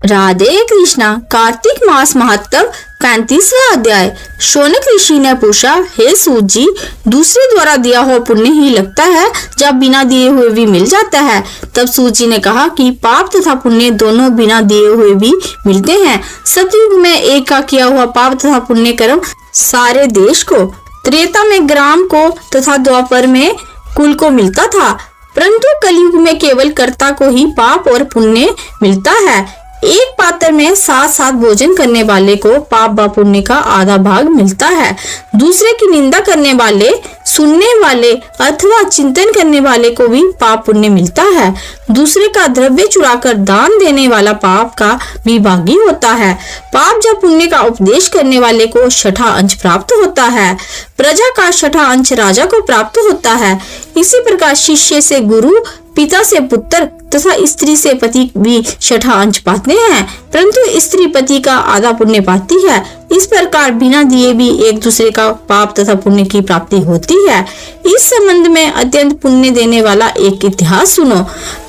राधे कृष्णा। कार्तिक मास महत्व 35वां अध्याय। शौनक ऋषि ने पूछा, हे सूत जी, दूसरे द्वारा दिया हुआ पुण्य ही लगता है जब बिना दिए हुए भी मिल जाता है? तब सूत जी ने कहा कि पाप तथा पुण्य दोनों बिना दिए हुए भी मिलते हैं। सतयुग में एक का किया हुआ पाप तथा पुण्य कर्म सारे देश को, त्रेता में ग्राम को तथा द्वापर में कुल को मिलता था, परंतु कलयुग में केवल कर्ता को ही पाप और पुण्य मिलता है। एक पात्र में साथ साथ भोजन करने वाले को पाप व पुण्य का आधा भाग मिलता है। दूसरे की निंदा करने वाले, सुनने वाले अथवा चिंतन करने वाले को भी पाप पुण्य मिलता है। दूसरे का द्रव्य चुराकर दान देने वाला पाप का भी भागी होता है। पाप जब पुण्य का उपदेश करने वाले को छठा अंश प्राप्त होता है, प्रजा का छठा अंश राजा को प्राप्त होता है। इसी प्रकार शिष्य से गुरु, पिता से पुत्र तथा स्त्री से पति भी छठा अंश पाते हैं, परंतु स्त्री पति का आधा पुण्य पाती है। इस प्रकार बिना दिए भी एक दूसरे का पाप तथा पुण्य की प्राप्ति होती है। इस संबंध में अत्यंत पुण्य देने वाला एक इतिहास सुनो।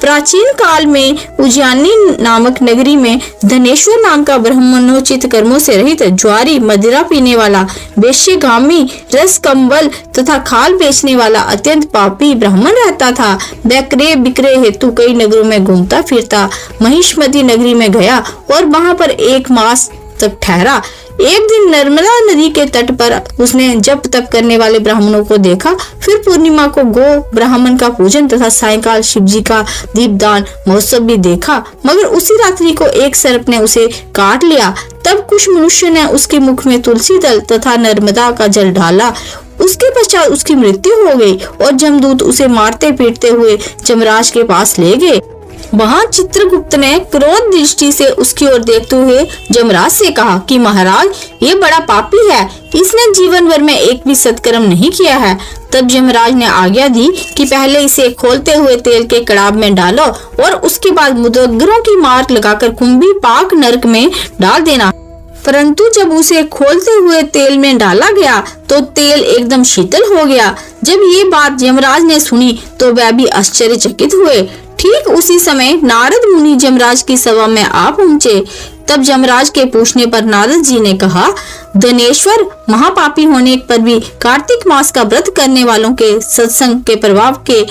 प्राचीन काल में उज्जैनी नामक नगरी में धनेश्वर नाम का ब्राह्मणोचित कर्मों से रहित, ज्वारी मदिरा पीने वाला, वेश्यगामी, रस कंबल तथा खाल बेचने वाला अत्यंत पापी ब्राह्मण रहता था। वह क्रय विक्रय हेतु कई नगरों में घूमता फिरता महिष्मती नगरी में गया और वहां पर 1 मास तक ठहरा। एक दिन नर्मदा नदी के तट पर उसने जप तप करने वाले ब्राह्मणों को देखा। फिर पूर्णिमा को गो ब्राह्मण का पूजन तथा सायंकाल शिवजी का दीपदान महोत्सव भी देखा, मगर उसी रात्रि को एक सर्प ने उसे काट लिया। तब कुछ मनुष्य ने उसके मुख में तुलसी दल तथा नर्मदा का जल डाला। उसके पश्चात उसकी मृत्यु हो गई और जमदूत उसे मारते पीटते हुए जमराज के पास ले गए। वहाँ चित्रगुप्त ने क्रोध दृष्टि से उसकी ओर देखते हुए जमराज से कहा कि महाराज, ये बड़ा पापी है, इसने जीवन भर में एक भी सत्कर्म नहीं किया है। तब जमराज ने आज्ञा दी कि पहले इसे खोलते हुए तेल के कड़ाब में डालो और उसके बाद मुदग्गरों की मार लगाकर कुंभी पाक नरक में डाल देना। परंतु जब उसे खोलते हुए तेल में डाला गया तो तेल एकदम शीतल हो गया। जब ये बात यमराज ने सुनी तो वह भी आश्चर्यचकित हुए। ठीक उसी समय नारद मुनि जमराज की सभा में आ पहुँचे। तब जमराज के पूछने पर नारद जी ने कहा, धनेश्वर, महापापी होने पर भी कार्तिक मास का व्रत करने वालों के सत्संग के प्रभाव के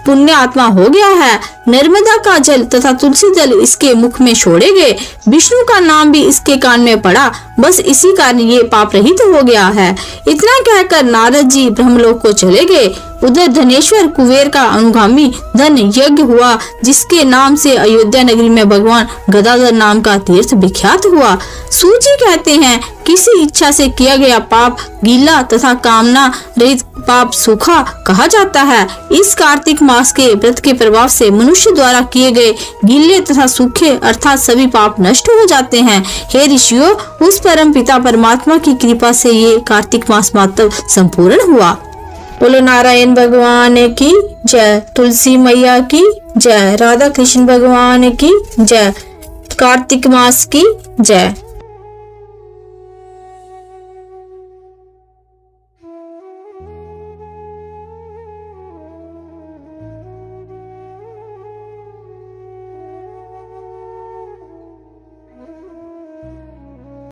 पुण्य आत्मा हो गया है। नर्मदा का जल तथा तुलसी दल इसके मुख में छोड़े गए, विष्णु का नाम भी इसके कान में पड़ा, बस इसी कारण ये पाप रहित हो गया है। इतना कहकर नारद जी ब्रह्मलोक को चले गए। उधर धनेश्वर कुबेर का अनुगामी धन यज्ञ हुआ, जिसके नाम से अयोध्या नगरी में भगवान गदाधर नाम का तीर्थ विख्यात हुआ। सूजी कहते हैं, किसी इच्छा से किया गया पाप गीला तथा कामना रहित पाप सूखा कहा जाता है। इस कार्तिक मास के व्रत के प्रभाव से मनुष्य द्वारा किए गए गीले तथा सूखे अर्थात सभी पाप नष्ट हो जाते हैं। हे ऋषियों, उस परम पिता परमात्मा की कृपा से ये कार्तिक मास मात्र संपूर्ण हुआ। बोलो नारायण भगवान की जय, तुलसी मैया की जय, राधा कृष्ण भगवान की जय, कार्तिक मास की जय।